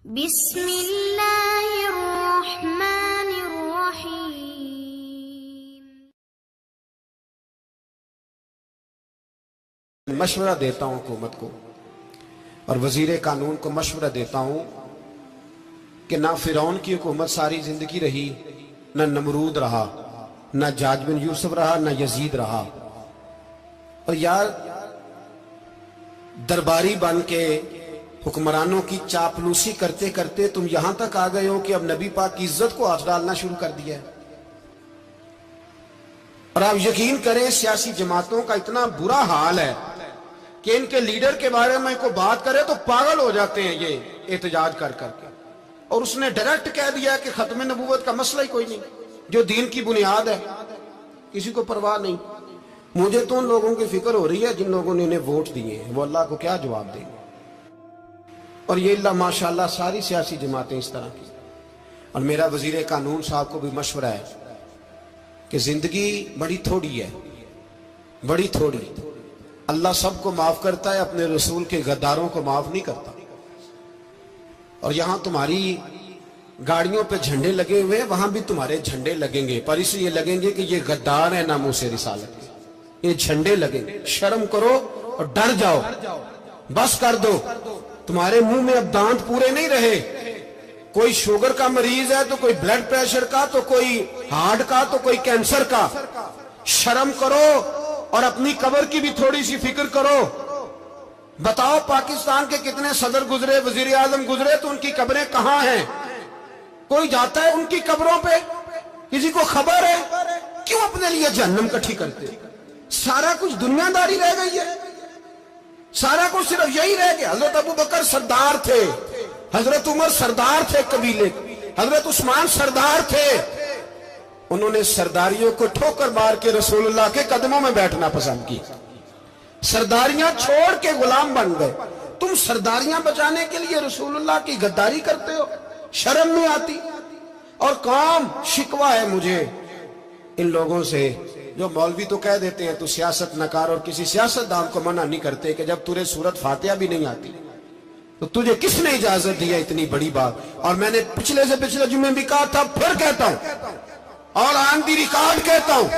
بسم اللہ الرحمن الرحیم۔ مشورہ دیتا ہوں حکومت کو اور وزیر قانون کو مشورہ دیتا ہوں کہ نہ فرعون کی حکومت ساری زندگی رہی، نہ نمرود رہا، نہ جاج بن یوسف رہا، نہ یزید رہا، اور یار درباری بن کے حکمرانوں کی چاپلوسی کرتے کرتے تم یہاں تک آ گئے ہو کہ اب نبی پاک کی عزت کو ہاتھ ڈالنا شروع کر دیا ہے۔ اور آپ یقین کریں سیاسی جماعتوں کا اتنا برا حال ہے کہ ان کے لیڈر کے بارے میں کوئی بات کرے تو پاگل ہو جاتے ہیں یہ احتجاج کر کر کے، اور اس نے ڈائریکٹ کہہ دیا کہ ختم نبوت کا مسئلہ ہی کوئی نہیں، جو دین کی بنیاد ہے، کسی کو پرواہ نہیں۔ مجھے تو ان لوگوں کی فکر ہو رہی ہے جن لوگوں نے انہیں ووٹ دیے ہیں، وہ اللہ کو کیا جواب دیں گے۔ اور یہ اللہ ماشاءاللہ ساری سیاسی جماعتیں اس طرح کی۔ اور میرا وزیر قانون صاحب کو بھی مشورہ ہے کہ زندگی بڑی تھوڑی ہے، بڑی تھوڑی، اللہ سب کو معاف کرتا ہے، اپنے رسول کے غداروں کو معاف نہیں کرتا۔ اور یہاں تمہاری گاڑیوں پہ جھنڈے لگے ہوئے ہیں، وہاں بھی تمہارے جھنڈے لگیں گے، پر اس لیے لگیں گے کہ یہ غدار ہے ناموس رسالت کے، یہ جھنڈے لگیں گے۔ شرم کرو اور ڈر جاؤ، بس کر دو۔ تمہارے منہ میں اب دانت پورے نہیں رہے، کوئی شوگر کا مریض ہے تو کوئی بلڈ پریشر کا، تو کوئی ہارٹ کا، تو کوئی کینسر کا۔ شرم کرو اور اپنی قبر کی بھی تھوڑی سی فکر کرو۔ بتاؤ پاکستان کے کتنے صدر گزرے، وزیر اعظم گزرے، تو ان کی قبریں کہاں ہیں؟ کوئی جاتا ہے ان کی قبروں پہ؟ کسی کو خبر ہے؟ کیوں اپنے لیے جہنم کٹھی کرتے؟ سارا کچھ دنیا داری رہ گئی ہے، سارا کچھ صرف یہی رہ گیا۔ حضرت ابو بکر سردار تھے، حضرت عمر سردار تھے قبیلے، حضرت عثمان سردار تھے، انہوں نے سرداریوں کو ٹھوکر مار کے رسول اللہ کے قدموں میں بیٹھنا پسند کی، سرداریاں چھوڑ کے غلام بن گئے۔ تم سرداریاں بچانے کے لیے رسول اللہ کی غداری کرتے ہو، شرم نہیں آتی؟ اور قوم شکوہ ہے مجھے ان لوگوں سے جو مولوی تو کہہ دیتے ہیں تو سیاست نکار، اور کسی سیاست دان کو منع نہیں کرتے کہ جب تجھے سورت فاتحہ بھی نہیں آتی تو تجھے کس نے اجازت دیا اتنی بڑی بات؟ اور میں نے پچھلے سے پچھلے جمعے بھی کہا تھا، پھر کہتا ہوں اور آن دی ریکارڈ کہتا ہوں،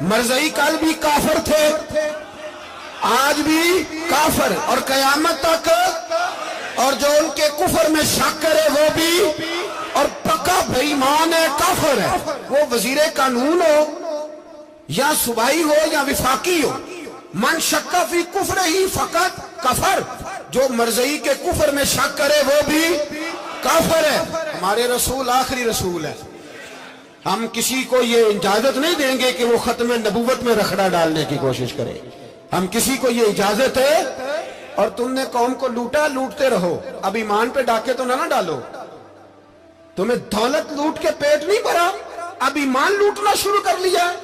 مرزائی کل بھی کافر تھے، آج بھی کافر، اور قیامت تک، اور جو ان کے کفر میں شک کرے وہ بھی، اور پکا بے ایمان ہے، کافر ہے۔ وہ وزیر قانون ہو یا صوبائی ہو یا وفاقی ہو، من شک فی کفر ہی فقط کفر، جو مرزائی کے کفر میں شک کرے وہ بھی کافر ہے۔ ہمارے رسول آخری رسول ہے، ہم کسی کو یہ اجازت نہیں دیں گے کہ وہ ختم نبوت میں رخڑا ڈالنے کی کوشش کرے، ہم کسی کو یہ اجازت ہے۔ اور تم نے قوم کو لوٹا، لوٹتے رہو، اب ایمان پہ ڈاکے تو نہ ڈالو۔ تمہیں دولت لوٹ کے پیٹ نہیں بھرا، اب ایمان لوٹنا شروع کر لیا ہے۔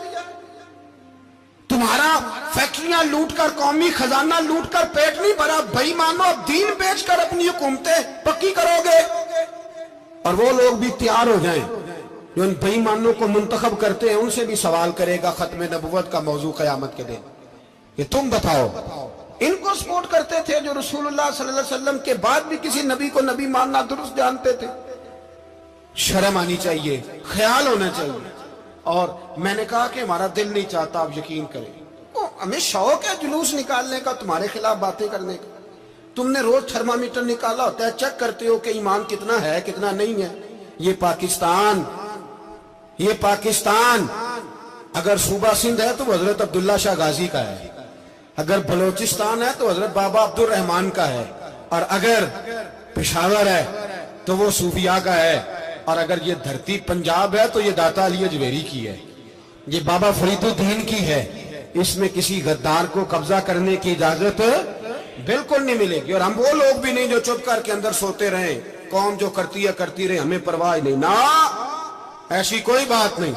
تمہارا فیکٹریاں لوٹ کر، قومی خزانہ لوٹ کر پیٹ نہیں بھرا، بھائی مانو اب دین بیچ کر اپنی حکومتیں پکی کرو گے۔ اور وہ لوگ بھی تیار ہو جائیں جو ان بھائی مانوں کو منتخب کرتے ہیں، ان سے بھی سوال کرے گا ختم نبوت کا موضوع قیامت کے دن کہ تم بتاؤ، ان کو سپورٹ کرتے تھے جو رسول اللہ صلی اللہ علیہ وسلم کے بعد بھی کسی نبی کو نبی ماننا درست جانتے تھے۔ شرم آنی چاہیے، خیال ہونا چاہیے۔ اور میں نے کہا کہ ہمارا دل نہیں چاہتا، آپ یقین کریں، ہمیں شوق ہے جلوس نکالنے کا، تمہارے خلاف باتیں کرنے کا۔ تم نے روز تھرمامیٹر نکالا ہوتا ہے، چیک کرتے ہو کہ ایمان کتنا ہے کتنا نہیں ہے۔ یہ پاکستان اگر صوبہ سندھ ہے تو وہ حضرت عبداللہ شاہ غازی کا ہے، اگر بلوچستان ہے تو حضرت بابا عبد الرحمان کا ہے، اور اگر پشاور ہے تو وہ صوفیاء کا ہے، اور اگر یہ دھرتی پنجاب ہے تو یہ داتا علی اجمیری کی ہے، یہ بابا فرید الدین کی ہے۔ اس میں کسی غدار کو قبضہ کرنے کی اجازت بالکل نہیں ملے گی۔ اور ہم وہ لوگ بھی نہیں جو چپ کر کے اندر سوتے رہیں، قوم جو کرتی ہے کرتی رہے، ہمیں پرواہ نہیں، نہ ایسی کوئی بات نہیں۔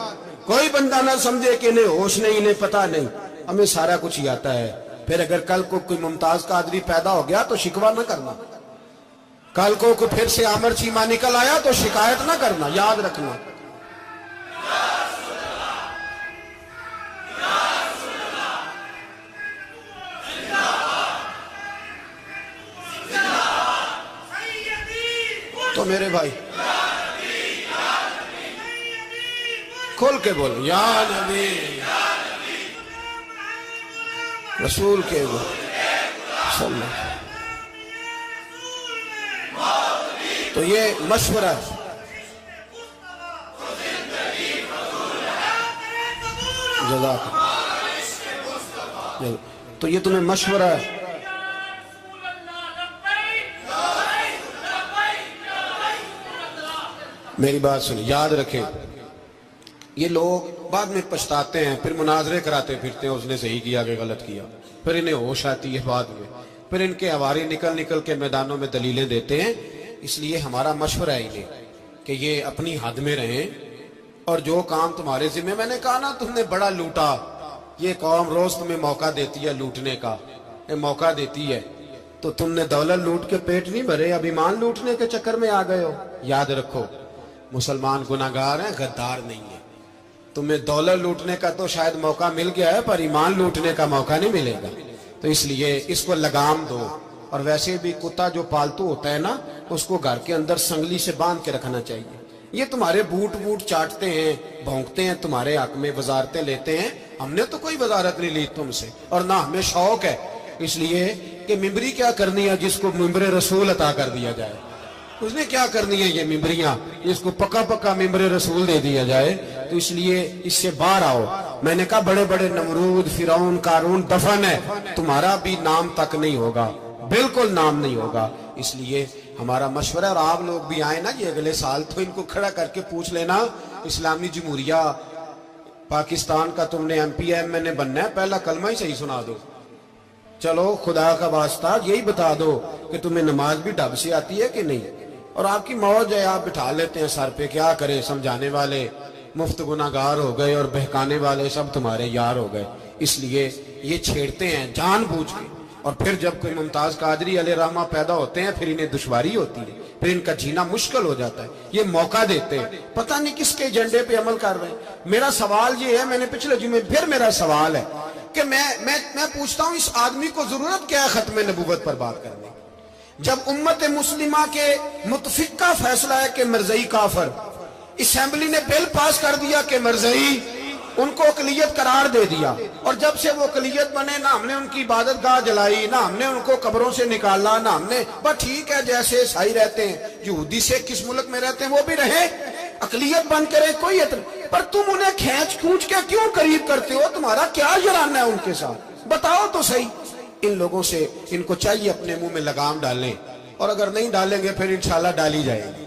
کوئی بندہ نہ سمجھے کہ انہیں ہوش نہیں، انہیں پتہ نہیں، ہمیں سارا کچھ ہی آتا ہے۔ پھر اگر کل کو کوئی ممتاز قادری پیدا ہو گیا تو شکوہ نہ کرنا، کل کو پھر سے عامر چیمہ نکل آیا تو شکایت نہ کرنا، یاد رکھنا۔ تو بولو میرے بھائی, کھول کے بولو یا نبی رسول کے بولو صلی اللہ. تو یہ مشورہ ہے, جزاک اللہ. تو یہ تمہیں مشورہ ہے. میری بات سنیں, یاد رکھیں, یہ لوگ بعد میں پچھتاتے ہیں, پھر مناظرے کراتے پھرتے ہیں اس نے صحیح کیا کہ غلط کیا, پھر انہیں ہوش آتی ہے بعد میں, پھر ان کے ہواری نکل نکل کے میدانوں میں دلیلیں دیتے ہیں. اس لیے ہمارا مشورہ ہے انہیں کہ یہ اپنی حد میں رہیں, اور جو کام تمہارے ذمہ, میں نے کہا نا تم نے بڑا لوٹا, یہ قوم روز تمہیں موقع دیتی ہے لوٹنے کا, یہ موقع دیتی ہے, تو تم نے دولت لوٹ کے پیٹ نہیں بھرے, اب ایمان لوٹنے کے چکر میں آ گئے ہو. یاد رکھو مسلمان گناہگار ہیں, غدار نہیں ہے. تمہیں دولت لوٹنے کا تو شاید موقع مل گیا ہے, پر ایمان لوٹنے کا موقع نہیں ملے گا. تو اس لیے اس کو لگام دو. اور ویسے بھی کتا جو پالتو ہوتا ہے نا, اس کو گھر کے اندر سنگلی سے باندھ کے رکھنا چاہیے. یہ تمہارے بوٹ چاٹتے ہیں, بھونکتے ہیں تمہارے حق میں, وزارتیں لیتے ہیں. ہم نے تو کوئی وزارت نہیں لی تم سے, اور نہ ہمیں شوق ہے, اس لیے کہ ممبری کیا کرنی ہے جس کو ممبر رسول عطا کر دیا جائے. اس نے کیا کرنی ہے یہ ممبریاں, اس کو پکا ممبر رسول دے دیا جائے. تو اس لیے اس سے باہر آؤ. میں نے کہا بڑے بڑے نمرود, فرعون, قارون دفن ہے, تمہارا بھی نام تک نہیں ہوگا, بالکل نام نہیں ہوگا. اس لیے ہمارا مشورہ, اور آپ لوگ بھی آئے نا یہ اگلے سال, تو ان کو کھڑا کر کے پوچھ لینا, اسلامی جمہوریہ پاکستان کا تم نے MPM بننا ہے, پہلا کلمہ ہی صحیح سنا دو. چلو خدا کا واسطہ یہی بتا دو کہ تمہیں نماز بھی ڈھب سے آتی ہے کہ نہیں. اور آپ کی موج ہے, آپ بٹھا لیتے ہیں سر پہ, کیا کرے, سمجھانے والے مفت گناہگار ہو گئے اور بہکانے والے سب تمہارے یار ہو گئے. اس لیے یہ چھیڑتے ہیں جان بوجھ کے, اور پھر جب کوئی ممتاز قادری علیہ رحمہ پیدا ہوتے ہیں, پھر انہیں دشواری ہوتی ہے, پھر ان کا جینا مشکل ہو جاتا ہے. یہ موقع دیتے ہیں, پتہ نہیں کس کے ایجنڈے پہ عمل کر رہے ہیں. میرا سوال یہ ہے, میں نے پچھلے جمعے پھر میرا سوال ہے کہ میں پوچھتا ہوں, اس آدمی کو ضرورت کیا ہے ختم نبوت پر بات کرنے, جب امت مسلمہ کے متفق کا فیصلہ ہے کہ مرزائی کافر, اسمبلی نے بل پاس کر دیا کہ مرزائی, ان کو اقلیت قرار دے دیا, اور جب سے وہ اقلیت بنے, نہ ہم نے ان کی عبادت گاہ جلائی, نہ ہم نے ان کو قبروں سے نکالا, نہ ہم نے, بس ٹھیک ہے جیسے عیسائی رہتے ہیں, یہودی سے کس ملک میں رہتے ہیں وہ بھی رہے, اقلیت بن کرے, کوئی اعتراض. پر تم انہیں کھینچ کے کیوں قریب کرتے ہو, تمہارا کیا جرانہ ہے ان کے ساتھ, بتاؤ تو صحیح. ان لوگوں سے ان کو چاہیے اپنے منہ میں لگام ڈالیں, اور اگر نہیں ڈالیں گے پھر انشاءاللہ ڈالی جائے گی.